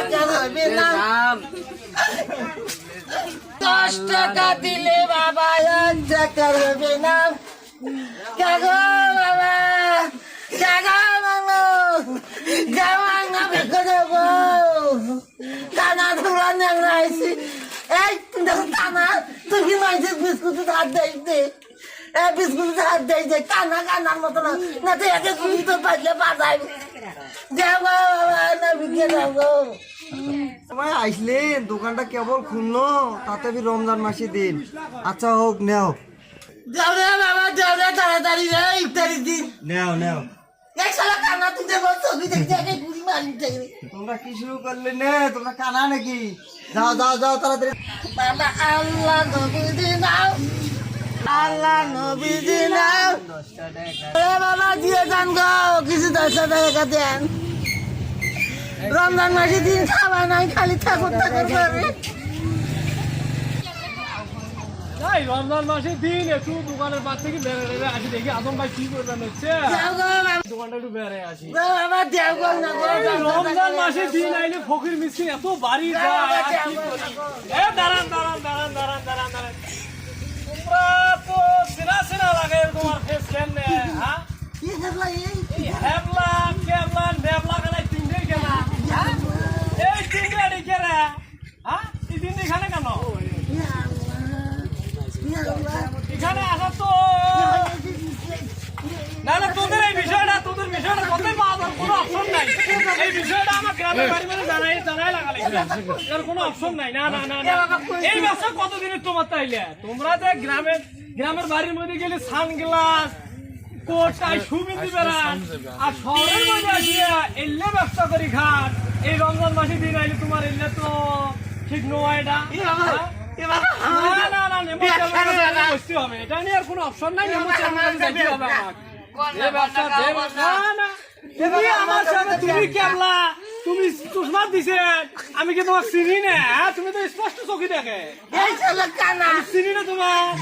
টাকার হবে না। 10 টাকা দিলে বাবা 1 টাকার হবে না। কাগো বাবা, কাগো মামু, জামাই না বেঁকে দেবো। টানা ধরা ন্যাংরা আইসি। এই তুই দেখো টানা, তুই কি মাইছিস বিস্কুট হাত দেয় বিস্কুট হাত দেয় কানা কানার মতো না, না তো একে গুলি তো পাইলে বাজাই যাবো বাবা না বিকে যাবো। সবাই আইসলেন, দোকানটা কেবল খুললো, তাতে বি রমজান মাসে দিন। আচ্ছা হোক, নেও যাও রে বাবা, যাও রে তাড়াতাড়ি রে, ইফতারির দিন। নেও নেও। এক শালা কানা তুই যে বলছো তুই দেখছি আগে গুলি মারি দেখবি। তোমরা কি শুরু করলে নে? তোমরা কানা নাকি? যাও যাও যাও তাড়াতাড়ি। বাবা আল্লাহ নবীজি নাও, আল্লাহ নবীজি নাও। এ বাবা দিয়ে যান গো, কিছু 10 টাকা দেন। রমজান মাসে দিন খাওয়া নাই, খালি ঠাকুর ঠাকুর করে। রমজান মাসের দিন একটু দোকানের পাশ থেকে বেড়ে আসি, দেখি আদম ভাই কি করবেন হচ্ছে দোকানটা একটু বেড়ে আসি। রমজান মাসের দিন আইলে ফকির মিসকিন এত বাড়ি যায়। দাঁড়ান দাঁড়ান দাঁড়ান দাঁড়ান দাঁড়ান দাঁড়ান, তোমরা তো চেনা চেনা লাগে তোমার ফেস কেমনে? হ্যাঁ হেবলা কেবলা নেবলা গেলে তিনটে কেনা, এই তিনটে কেনা, হ্যাঁ এই তিনটে এখানে কেন? এখানে আসা তো না না, তোদের এই বিষয়টা কোথায় পাওয়া যাবে? কোনো অপশন নাই। এই বিষয়টা আমার গ্রামের বাড়ি মানে জানাই লাগালে এর কোনো অপশন নাই। না না না, এই ব্যবসা কতদিনের তোমার তাইলে? তোমরা যে গ্রামের বাড়ির মধ্যে গেলে সানগ্লাস কোট টাই সুবিধি বেড়ান, আর শহরের মধ্যে আসিয়া এলে ব্যবসা করি খান। এই রমজান মাসে দিন আইলে তোমার এলে তো ঠিক নয়। এটা না না না, নেমো বসতে হবে, এটা নিয়ে আর কোনো অপশন নাই। নেমো যাইতে হবে তুমি আমার সাথে। তুমি কেবলা, তুমি চশমা দিছে, আমি কি তোমার চিনি না? তুমি তো স্পষ্ট চোখে দেখে এই শালা কানা চিনি না তোমার।